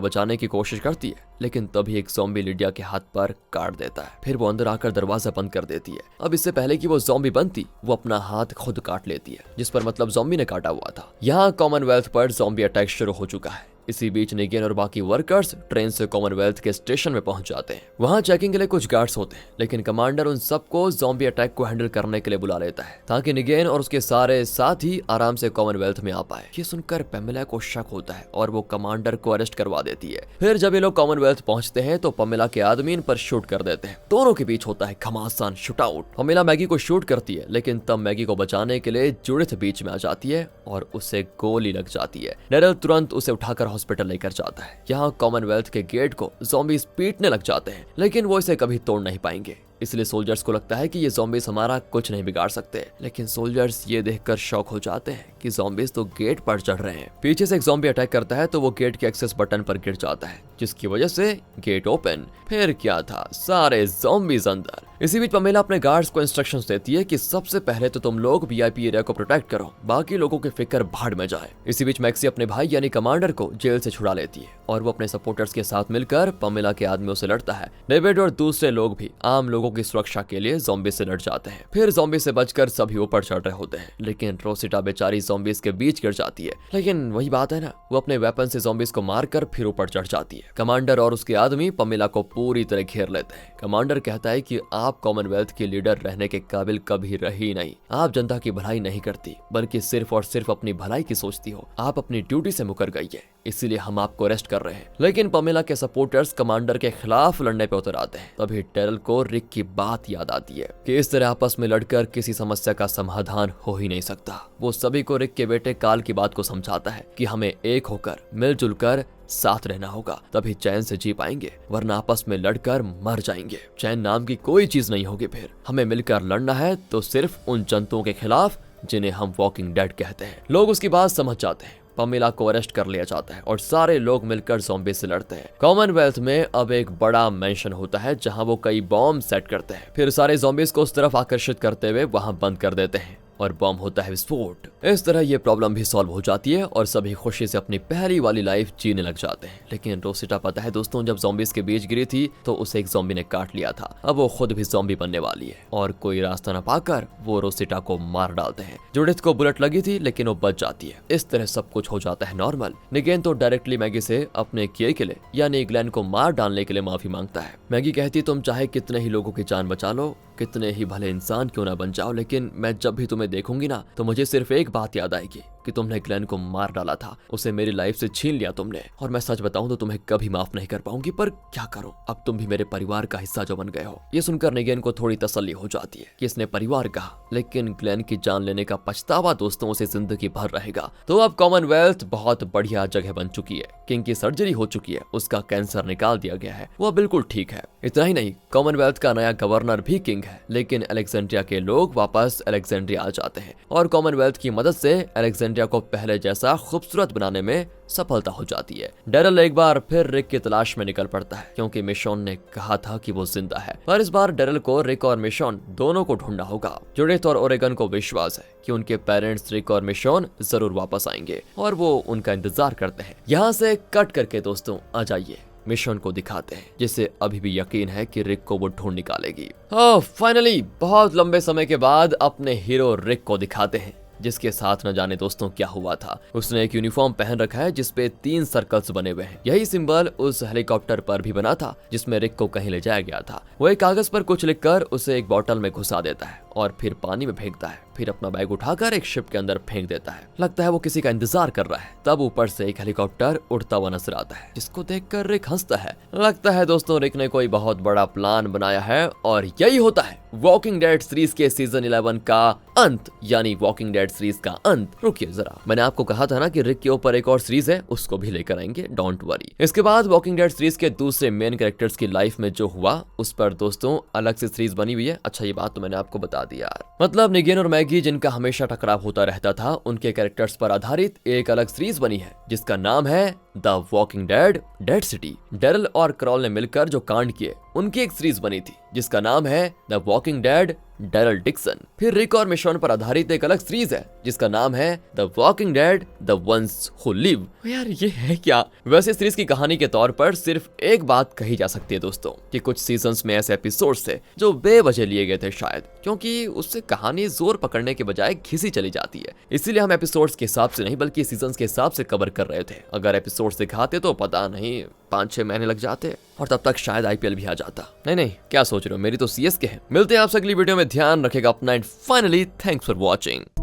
बचाने की कोशिश करती है, लेकिन तभी एक ज़ॉम्बी लिडिया के हाथ पर काट देता है। फिर वो अंदर आकर दरवाजा बंद कर देती है। अब इससे पहले कि वो ज़ॉम्बी बनती, वो अपना हाथ खुद काट लेती है, जिस पर मतलब ज़ॉम्बी ने काटा हुआ था। यहाँ कॉमनवेल्थ पर ज़ॉम्बी अटैक शुरू हो चुका है। इसी बीच निगेन और बाकी वर्कर्स ट्रेन से कॉमनवेल्थ के स्टेशन में पहुंच जाते हैं। वहां चेकिंग के लिए कुछ गार्ड्स होते हैं, लेकिन कमांडर उन सबको ज़ॉम्बी अटैक को हैंडल करने के लिए बुला लेता है, ताकि निगेन और उसके सारे साथी आराम से कॉमनवेल्थ में आ पाए। ये सुनकर पमेला को शक होता है और वो कमांडर को अरेस्ट करवा देती है। फिर जब ये लोग कॉमनवेल्थ पहुंचते हैं तो पमेला के आदमी इन पर शूट कर देते हैं। दोनों के बीच होता है घमासान शूटआउट। पमेला मैगी को शूट करती है, लेकिन तब मैगी को बचाने के लिए जुडिथ बीच में आ जाती है और उसे गोली लग जाती है। डैरल तुरंत उसे उठाकर हॉस्पिटल लेकर जाता है। यहाँ कॉमनवेल्थ के गेट को ज़ॉम्बीज पीटने लग जाते हैं, लेकिन वो इसे कभी तोड़ नहीं पाएंगे। इसलिए सोल्जर्स को लगता है कि ये ज़ॉम्बीज हमारा कुछ नहीं बिगाड़ सकते, लेकिन सोल्जर्स ये देखकर शॉक हो जाते हैं कि ज़ॉम्बीज तो गेट पर चढ़ रहे हैं। पीछे से एक ज़ॉम्बी अटैक करता है तो वो गेट के एक्सेस बटन पर गिर जाता है, जिसकी वजह से गेट ओपन। फिर क्या था, सारे ज़ॉम्बीज अंदर। इसी बीच पमेला अपने गार्ड्स को इंस्ट्रक्शंस देती है कि सबसे पहले तो तुम लोग वीआईपी एरिया को प्रोटेक्ट करो, बाकी लोगों की फिक्र भाड़ में जाए। इसी बीच मैक्सी अपने भाई यानी कमांडर को जेल से छुड़ा लेती है और वो अपने सपोर्टर्स के साथ मिलकर पमेला के आदमियों से लड़ता है। डेविड और दूसरे लोग भी आम लोगों की सुरक्षा के लिए ज़ॉम्बी से लड़ जाते हैं। फिर ज़ॉम्बी से बचकर सभी ऊपर चढ़ रहे होते हैं, लेकिन रोसिटा बेचारी ज़ॉम्बीज के बीच गिर जाती है। लेकिन वही बात है ना, वो अपने वेपन से ज़ॉम्बीज को मारकर फिर ऊपर चढ़ जाती है। कमांडर और उसके आदमी पमेला को पूरी तरह घेर लेते हैं। कमांडर कहता है कि आप कॉमनवेल्थ के लीडर रहने के काबिल कभी रही नहीं। आप जनता की भलाई नहीं करती, बल्कि सिर्फ और सिर्फ अपनी भलाई की सोचती हो। आप अपनी ड्यूटी से मुकर गई है, इसीलिए हम आपको अरेस्ट कर रहे हैं। लेकिन पमेला के सपोर्टर्स कमांडर के खिलाफ लड़ने पे उतर आते हैं। तभी टेरल को रिक की बात याद आती है कि इस तरह आपस में लड़कर किसी समस्या का समाधान हो ही नहीं सकता। वो सभी को रिक के बेटे काल की बात को समझाता है कि हमें एक होकर मिलजुल कर साथ रहना होगा, तभी चैन से जी पाएंगे, वरना आपस में लड़कर मर जाएंगे। चैन नाम की कोई चीज नहीं होगी। फिर हमें मिलकर लड़ना है तो सिर्फ उन जंतुओं के खिलाफ जिन्हें हम वॉकिंग डेड कहते हैं। लोग उसकी बात समझ जाते हैं। पमेला को अरेस्ट कर लिया जाता है और सारे लोग मिलकर ज़ॉम्बी से लड़ते हैं। कॉमनवेल्थ में अब एक बड़ा मेंशन होता है जहां वो कई बॉम्ब सेट करते हैं। फिर सारे ज़ॉम्बीज को उस तरफ आकर्षित करते हुए वहां बंद कर देते हैं और बॉम्ब होता है विस्फोट। इस तरह ये प्रॉब्लम भी सॉल्व हो जाती है और सभी खुशी से अपनी पहली वाली लाइफ जीने लग जाते हैं। लेकिन रोसिटा पता है दोस्तों, जब ज़ॉम्बीज के बीच गिरी थी तो उसे एक ज़ॉम्बी ने काट लिया था। अब वो खुद भी ज़ॉम्बी बनने वाली है और कोई रास्ता न पाकर वो रोसिटा को मार डालते हैं। जुडिथ को बुलेट लगी थी लेकिन वो बच जाती है। इस तरह सब कुछ हो जाता है नॉर्मल। निगेन तो डायरेक्टली मैगी से अपने किए के लिए यानी ग्लेन को मार डालने के लिए माफी मांगता है। मैगी कहती तुम चाहे कितने ही लोगों की जान बचा लो, कितने ही भले इंसान क्यों ना बन जाओ, लेकिन मैं जब भी तुम्हें देखूंगी ना तो मुझे सिर्फ एक बात याद आएगी कि तुमने ग्लेन को मार डाला था, उसे मेरी लाइफ से छीन लिया तुमने, और मैं सच बताऊं तो तुम्हें कभी माफ नहीं कर पाऊंगी, पर क्या करूं, अब तुम भी मेरे परिवार का हिस्सा जो बन गए हो। ये सुनकर निगेन को थोड़ी तसल्ली हो जाती है कि इसने परिवार कहा, लेकिन ग्लेन की जान लेने का पछतावा दोस्तों से जिंदगी भर रहेगा। तो अब कॉमनवेल्थ बहुत बढ़िया जगह बन चुकी है। किंग की सर्जरी हो चुकी है, उसका कैंसर निकाल दिया गया है, वो बिल्कुल ठीक है। इतना ही नहीं, कॉमनवेल्थ का नया गवर्नर भी किंग है। लेकिन अलेक्जेंड्रिया के लोग वापस अलेक्जेंड्रिया आ जाते हैं और कॉमनवेल्थ की मदद से अलेक्जेंड्रिया इंडिया को पहले जैसा खूबसूरत बनाने में सफलता हो जाती है। डेरिल एक बार फिर रिक की तलाश में निकल पड़ता है क्योंकि मिशोन ने कहा था कि वो जिंदा है, पर इस बार डेरिल को रिक और मिशोन दोनों को ढूंढना होगा। जूडिथ और ओरेगन को विश्वास है कि उनके पेरेंट्स रिक और मिशोन जरूर वापस आएंगे और वो उनका इंतजार करते हैं। यहाँ से कट करके दोस्तों आ जाइए मिशोन को दिखाते हैं, जिसे अभी भी यकीन है कि रिक को वो ढूंढ निकालेगी। फाइनली बहुत लंबे समय के बाद अपने हीरो रिक को दिखाते हैं, जिसके साथ न जाने दोस्तों क्या हुआ था। उसने एक यूनिफॉर्म पहन रखा है जिसपे 3 सर्कल्स बने हुए हैं। यही सिंबल उस हेलीकॉप्टर पर भी बना था जिसमें रिक को कहीं ले जाया गया था। वो एक कागज पर कुछ लिखकर उसे एक बोतल में घुसा देता है और फिर पानी में फेंकता है। फिर अपना बैग उठाकर एक शिप के अंदर फेंक देता है। लगता है वो किसी का इंतजार कर रहा है। तब ऊपर से एक हेलीकॉप्टर उड़ता हुआ नजर आता है, जिसको देखकर रिक हंसता है। लगता है दोस्तों रिक ने कोई बहुत बड़ा प्लान बनाया है और यही होता है वॉकिंग डेड सीरीज के सीजन 11 का अंत, यानी वॉकिंग डेड सीरीज का अंत। रुकिए जरा, मैंने आपको कहा था ना कि रिक के ऊपर एक और सीरीज है, उसको भी लेकर आएंगे, डोंट वरी। इसके बाद वॉकिंग डेड सीरीज के दूसरे मेन कैरेक्टर्स की लाइफ में जो हुआ उस पर दोस्तों अलग से सीरीज बनी हुई है। अच्छा ये बात तो मैंने आपको बता दी यार। मतलब निगेन और मैगी जिनका हमेशा टकराव होता रहता था, उनके कैरेक्टर्स पर आधारित एक अलग सीरीज बनी है जिसका नाम है The Walking dead dead city. Daryl और क्रॉल ने मिलकर जो कांड किए उनकी एक सीरीज बनी थी जिसका नाम है The Walking Dead Daryl Dixon. फिर रिक और मिशोन पर आधारित एक अलग सीरीज है जिसका नाम है The Walking dead the ones who live. यार ये है क्या? वैसे सीरीज की कहानी के तौर पर सिर्फ एक बात कही जा सकती है दोस्तों कि कुछ सीजन्स में ऐसे एपिसोड्स थे जो बेवजह लिए गए थे, शायद क्योंकि उससे कहानी जोर पकड़ने के बजाय घिसी चली जाती है। इसीलिए हम एपिसोड्स के हिसाब से नहीं बल्कि सीजन्स के हिसाब से कवर कर रहे थे। अगर एपिसोड्स दिखाते तो पता नहीं 5-6 महीने लग जाते और तब तक शायद आईपीएल भी आ जाता। नहीं क्या सोच रहे हो, मेरी तो सीएसके है। मिलते हैं आपसे अगली वीडियो में, ध्यान रखेगा अपना and finally thanks for watching.